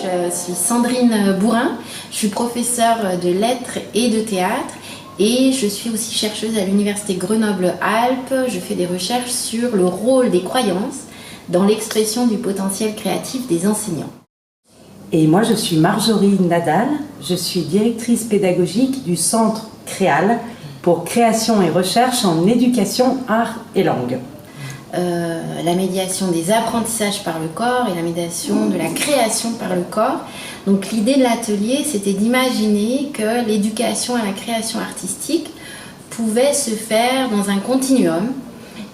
Je suis Sandrine Bourrin, je suis professeure de lettres et de théâtre et je suis aussi chercheuse à l'université Grenoble-Alpes. Je fais des recherches sur le rôle des croyances dans l'expression du potentiel créatif des enseignants. Et moi je suis Marjorie Nadal, je suis directrice pédagogique du Centre Créal pour création et recherche en éducation, art et langue. La médiation des apprentissages par le corps et la médiation de la création par le corps. Donc l'idée de l'atelier, c'était d'imaginer que l'éducation à la création artistique pouvait se faire dans un continuum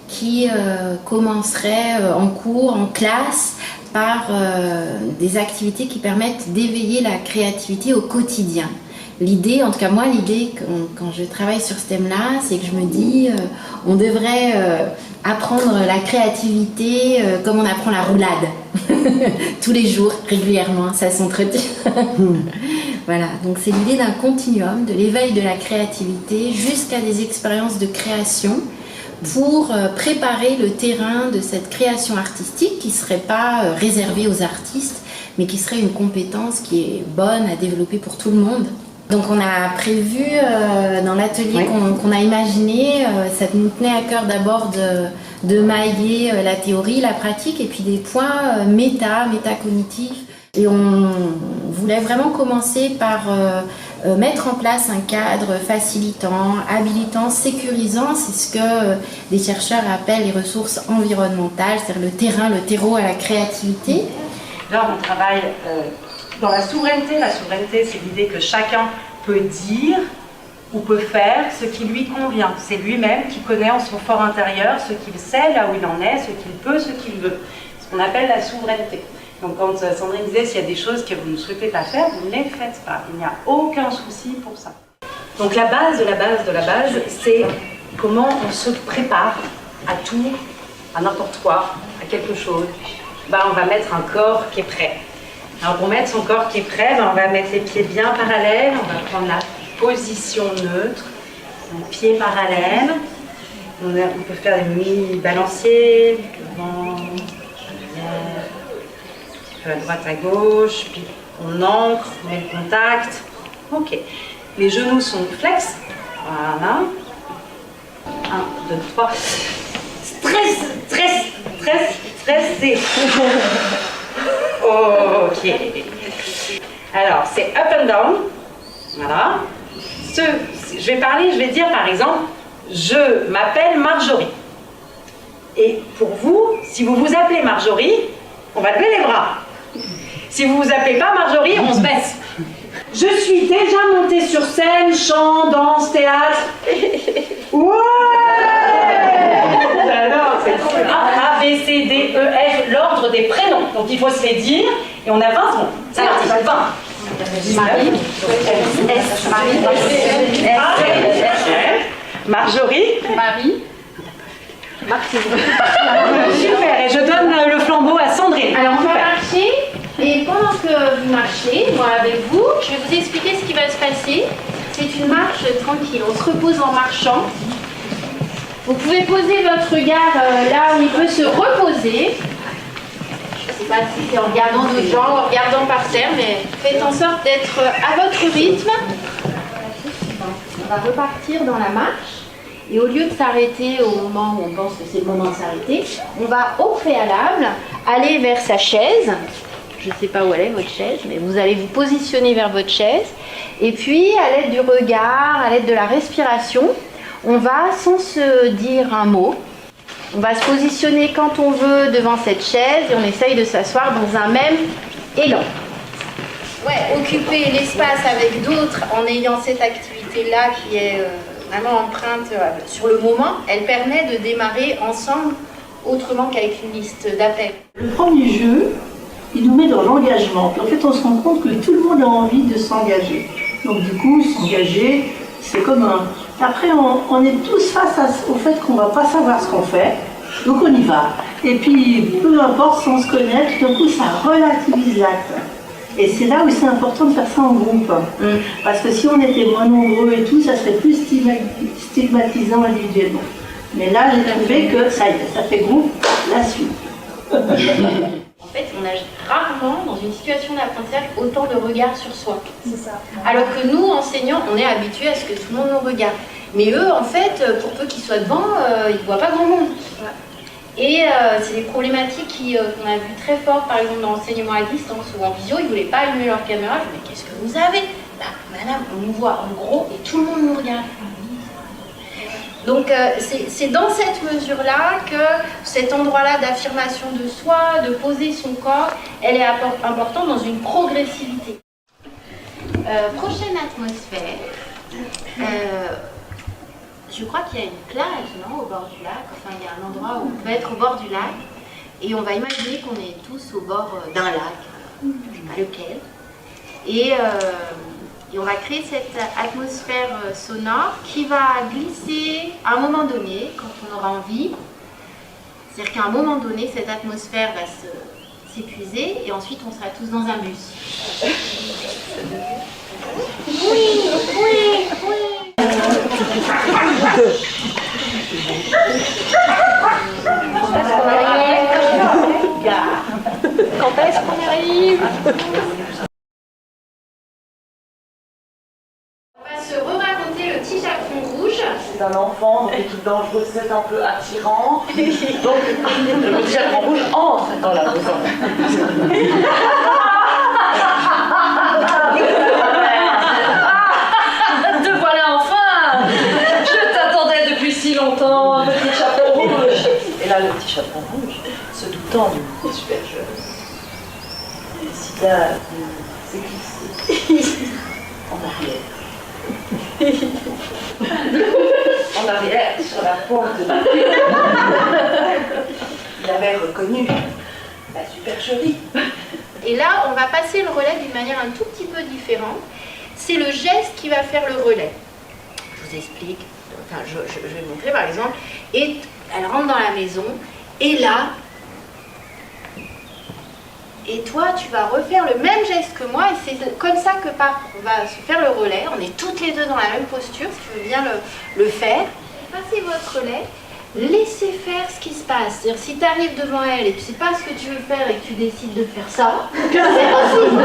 qui commencerait en cours, en classe, par des activités qui permettent d'éveiller la créativité au quotidien. L'idée, en tout cas moi, l'idée quand je travaille sur ce thème-là, c'est que je me dis on devrait apprendre la créativité comme on apprend la roulade, tous les jours, régulièrement, ça s'entretient. Voilà, donc c'est l'idée d'un continuum, de l'éveil de la créativité jusqu'à des expériences de création pour préparer le terrain de cette création artistique qui ne serait pas réservée aux artistes, mais qui serait une compétence qui est bonne à développer pour tout le monde. Donc on a prévu dans l'atelier qu'on a imaginé, ça nous tenait à cœur d'abord de mailler la théorie, la pratique et puis des points métacognitifs. Et on voulait vraiment commencer par mettre en place un cadre facilitant, habilitant, sécurisant. C'est ce que des chercheurs appellent les ressources environnementales, c'est-à-dire le terrain, le terreau à la créativité. Là on travaille dans la souveraineté. La souveraineté, c'est l'idée que chacun peut dire ou peut faire ce qui lui convient. C'est lui-même qui connaît en son fort intérieur ce qu'il sait, là où il en est, ce qu'il peut, ce qu'il veut. Ce qu'on appelle la souveraineté. Donc quand Sandrine disait s'il y a des choses que vous ne souhaitez pas faire, vous ne les faites pas. Il n'y a aucun souci pour ça. Donc la base de la base de la base, c'est comment on se prépare à tout, à n'importe quoi, à quelque chose. On va mettre un corps qui est prêt. Alors pour mettre son corps qui est prêt, on va mettre les pieds bien parallèles, on va prendre la position neutre, pieds parallèles, on peut faire des mi-balanciers, devant, arrière, un petit peu à droite, à gauche, puis on ancre, on met le contact. Ok, les genoux sont flex, voilà, 1, 2, 3, stressé. Ok. Alors, c'est up and down. Voilà. Je vais dire par exemple, je m'appelle Marjorie. Et pour vous, si vous vous appelez Marjorie, on va lever les bras. Si vous vous appelez pas Marjorie, on se baisse. Je suis déjà montée sur scène, chant, danse, théâtre. Ouais! Alors, c'est A, B, C, D, E, F, l'ordre des prénoms. Donc il faut se les dire et on a 20 secondes. C'est parti, 20. Marie, Marjorie, Marie, Martine. Super, et je donne le flambeau à Sandrine. Alors on va marcher, et pendant que vous marchez, moi avec vous, je vais vous expliquer ce qui va se passer. C'est une marche tranquille, on se repose en marchant. Vous pouvez poser votre regard là où il peut se reposer. Je ne sais pas si c'est en regardant d'autres gens ou en regardant par terre, mais faites en sorte d'être à votre rythme. On va repartir dans la marche. Et au lieu de s'arrêter au moment où on pense que c'est le moment de s'arrêter, on va au préalable aller vers sa chaise. Je ne sais pas où elle est votre chaise, mais vous allez vous positionner vers votre chaise. Et puis, à l'aide du regard, à l'aide de la respiration, on va, sans se dire un mot, on va se positionner quand on veut devant cette chaise et on essaye de s'asseoir dans un même élan. Ouais, occuper l'espace avec d'autres en ayant cette activité-là qui est vraiment empreinte sur le moment, elle permet de démarrer ensemble autrement qu'avec une liste d'appels. Le premier jeu, il nous met dans l'engagement. En fait, on se rend compte que tout le monde a envie de s'engager. Donc du coup, s'engager, c'est commun. Après, on est tous face au fait qu'on ne va pas savoir ce qu'on fait, donc on y va. Et puis, peu importe, sans se connaître, tout d'un coup, ça relativise l'acte. Et c'est là où c'est important de faire ça en groupe. Parce que si on était moins nombreux et tout, ça serait plus stigmatisant individuellement. Mais là, j'ai trouvé que ça y est, ça fait groupe, la suite. En fait, on a rarement, dans une situation d'apprentissage, autant de regards sur soi. C'est ça. Alors que nous, enseignants, on est habitués à ce que tout le monde nous regarde. Mais eux, en fait, pour peu qu'ils soient devant, ils ne voient pas grand monde. Et c'est des problématiques qu'on a vues très fort, par exemple, dans l'enseignement à distance ou en visio, ils ne voulaient pas allumer leur caméra. Je me dis, mais qu'est-ce que vous avez? Bah, madame, on nous voit en gros et tout le monde nous regarde. Donc c'est dans cette mesure-là que cet endroit-là d'affirmation de soi, de poser son corps, elle est importante dans une progressivité. Prochaine atmosphère. Je crois qu'il y a une plage, non, au bord du lac. Enfin, il y a un endroit où on peut être au bord du lac. Et on va imaginer qu'on est tous au bord d'un lac, je ne sais pas lequel. Et on va créer cette atmosphère sonore qui va glisser à un moment donné, quand on aura envie. C'est-à-dire qu'à un moment donné, cette atmosphère va s'épuiser et ensuite on sera tous dans un bus. Oui, oui, oui. Quand est-ce qu'on arrive? On va se re-raconter le petit chaperon rouge. C'est un enfant, donc il est tout dangereux, c'est un peu attirant. Donc le petit chaperon rouge entre dans la maison. Te voilà enfin! Je t'attendais depuis si longtemps, un petit chaperon rouge. Et là, le petit chaperon rouge, se doutant du super jeu, décida de s'éclipser en arrière. En arrière, sur la pointe de la pied. Il avait reconnu la supercherie. Et là, on va passer le relais d'une manière un tout petit peu différente. C'est le geste qui va faire le relais. Je vous explique. Enfin, je vais vous montrer par exemple. Et elle rentre dans la maison. Et là, et toi, tu vas refaire le même geste que moi. Et c'est comme ça que on va se faire le relais. On est toutes les deux dans la même posture, si tu veux bien le faire. Passez votre relais. Laissez faire ce qui se passe. C'est-à-dire, si tu arrives devant elle et tu ne sais pas ce que tu veux faire et que tu décides de faire ça, c'est possible.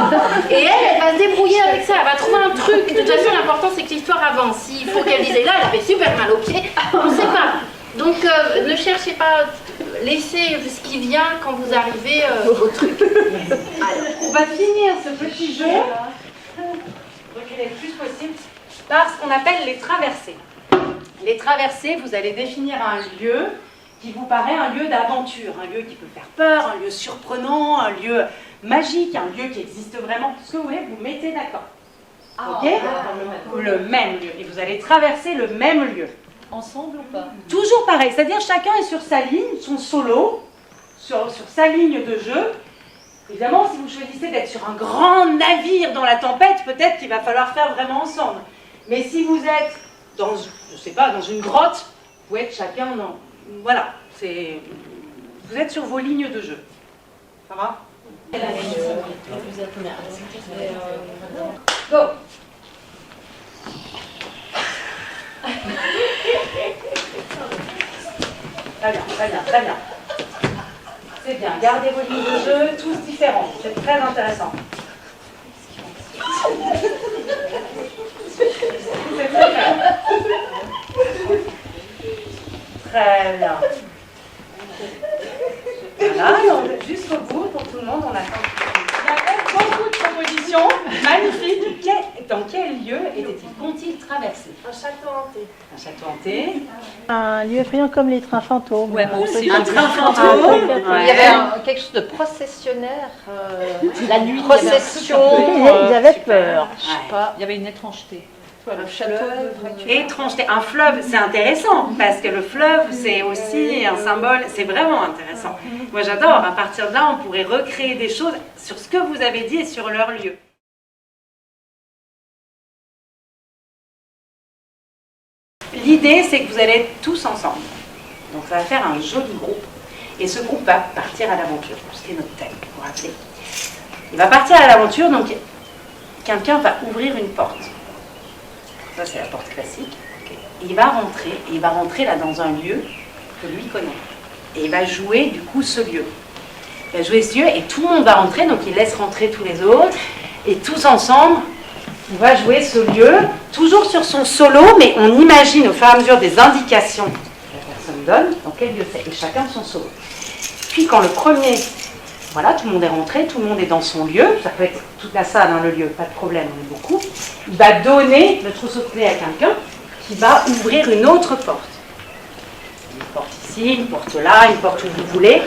Et elle va se débrouiller avec ça. Elle va trouver un truc. De toute façon, l'important, c'est que l'histoire avance. S'il faut qu'elle dise, là, elle avait super mal au pied, on ne sait pas. Donc, ne cherchez pas. Laissez ce qui vient quand vous arrivez au truc. Alors, on va finir ce petit jeu, reculer le plus possible, par ce qu'on appelle les traversées. Les traversées, vous allez définir un lieu qui vous paraît un lieu d'aventure, un lieu qui peut faire peur, un lieu surprenant, un lieu magique, un lieu qui existe vraiment. Tout ce que vous voulez, vous mettez d'accord. Ok? Le même lieu. Et vous allez traverser le même lieu. Ensemble ou pas? Toujours pareil, c'est-à-dire chacun est sur sa ligne, son solo, sur sa ligne de jeu. Évidemment, si vous choisissez d'être sur un grand navire dans la tempête, peut-être qu'il va falloir faire vraiment ensemble. Mais si vous êtes dans, je sais pas, dans une grotte, vous êtes chacun dans... Voilà, vous êtes sur vos lignes de jeu. Ça va? Go! Très bien, très bien, très bien. C'est bien, gardez vos lignes de jeu, tous différents. C'est très intéressant. C'est très bien. Très bien. Voilà, donc jusqu'au bout, pour tout le monde, on attend. Il y avait beaucoup de propositions magnifiques. Dans quel lieu qu'ont-ils traversé? Un château hanté. Un château hanté. Un lieu effrayant comme les trains fantômes. Ouais, moi aussi. Un train fantôme. Il y avait quelque chose de processionnaire. La nuit, Procession. il Ils avaient peur. Je sais pas. Il y avait une étrangeté. Un château Étrangeté. Un fleuve, c'est intéressant parce que le fleuve, c'est aussi un symbole, c'est vraiment intéressant. Moi, j'adore. À partir de là, on pourrait recréer des choses sur ce que vous avez dit et sur leur lieu. L'idée, c'est que vous allez être tous ensemble. Donc, ça va faire un joli groupe. Et ce groupe va partir à l'aventure. C'était notre thème, vous vous rappelez. Il va partir à l'aventure, donc quelqu'un va ouvrir une porte. Ça, c'est la porte classique. Okay. Et il va rentrer là dans un lieu que lui connaît. Et il va jouer du coup ce lieu. Il va jouer ce lieu et tout le monde va rentrer, donc il laisse rentrer tous les autres. Et tous ensemble, on va jouer ce lieu, toujours sur son solo, mais on imagine au fur et à mesure des indications que la personne donne, dans quel lieu c'est, et chacun son solo. Puis quand le premier, voilà, tout le monde est rentré, tout le monde est dans son lieu, ça peut être toute la salle, le lieu, pas de problème, on est beaucoup, il va donner le trousseau de clés à quelqu'un qui va ouvrir une autre porte. Une porte ici, une porte là, une porte où vous voulez,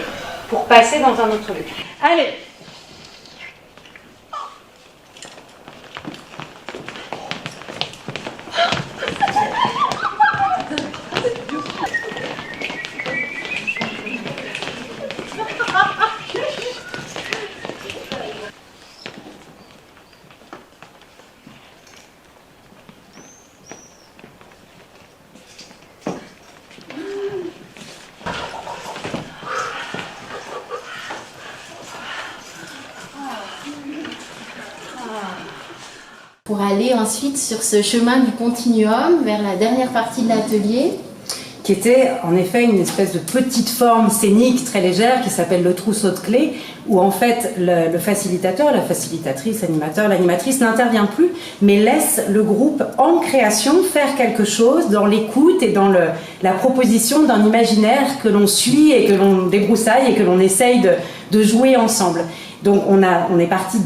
pour passer dans un autre lieu. Allez! Pour aller ensuite sur ce chemin du continuum vers la dernière partie de l'atelier. Qui était en effet une espèce de petite forme scénique très légère qui s'appelle le trousseau de clés, où en fait le facilitateur, la facilitatrice, l'animateur, l'animatrice n'intervient plus, mais laisse le groupe en création faire quelque chose dans l'écoute et dans la proposition d'un imaginaire que l'on suit et que l'on débroussaille et que l'on essaye de jouer ensemble. Donc on est parti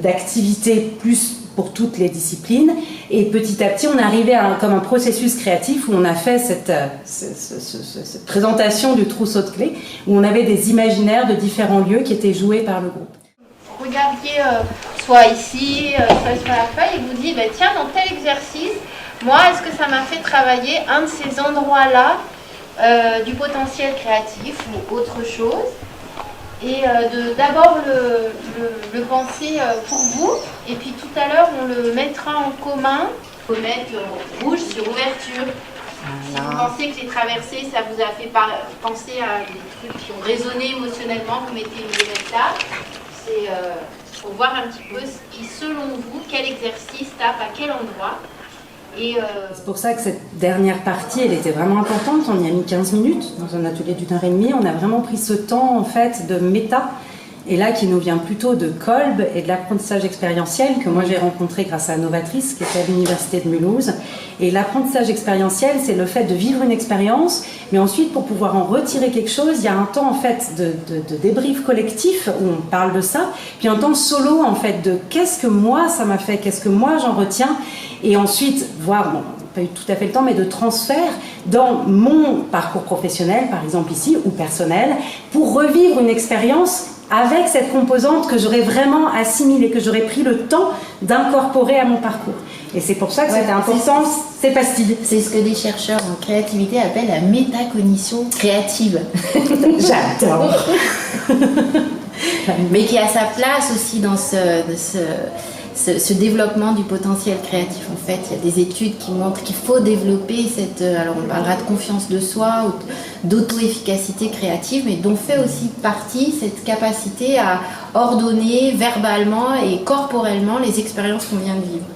d'activités plus pour toutes les disciplines et petit à petit on est arrivé à comme un processus créatif où on a fait cette présentation du trousseau de clés où on avait des imaginaires de différents lieux qui étaient joués par le groupe. Regardiez soit ici, soit sur la feuille et vous dites tiens, dans tel exercice, moi est-ce que ça m'a fait travailler un de ces endroits-là du potentiel créatif ou autre chose, et d'abord le penser pour vous, et puis tout à l'heure on le mettra en commun. Il faut mettre rouge sur ouverture. Si vous pensez que les traversées ça vous a fait penser à des trucs qui ont résonné émotionnellement, vous mettez une lunette là. C'est pour voir un petit peu qui, selon vous, quel exercice tape à quel endroit. C'est pour ça que cette dernière partie, elle était vraiment importante. On y a mis 15 minutes dans un atelier d'une heure et demie. On a vraiment pris ce temps en fait de méta, et là qui nous vient plutôt de Kolb et de l'apprentissage expérientiel que moi j'ai rencontré grâce à Novatrice qui était à l'université de Mulhouse. Et l'apprentissage expérientiel, c'est le fait de vivre une expérience, mais ensuite pour pouvoir en retirer quelque chose, il y a un temps en fait de débrief collectif où on parle de ça, puis un temps solo en fait de qu'est-ce que moi ça m'a fait, qu'est-ce que moi j'en retiens. Et ensuite, voir, pas eu tout à fait le temps, mais de transfert dans mon parcours professionnel, par exemple ici, ou personnel, pour revivre une expérience avec cette composante que j'aurais vraiment assimilée, que j'aurais pris le temps d'incorporer à mon parcours. Et c'est pour ça que c'était important, ces pastilles. C'est ce que des chercheurs en créativité appellent la métacognition créative. J'adore. Mais qui a sa place aussi dans ce développement du potentiel créatif. En fait, il y a des études qui montrent qu'il faut développer alors on parlera de confiance de soi ou d'auto-efficacité créative, mais dont fait aussi partie cette capacité à ordonner verbalement et corporellement les expériences qu'on vient de vivre.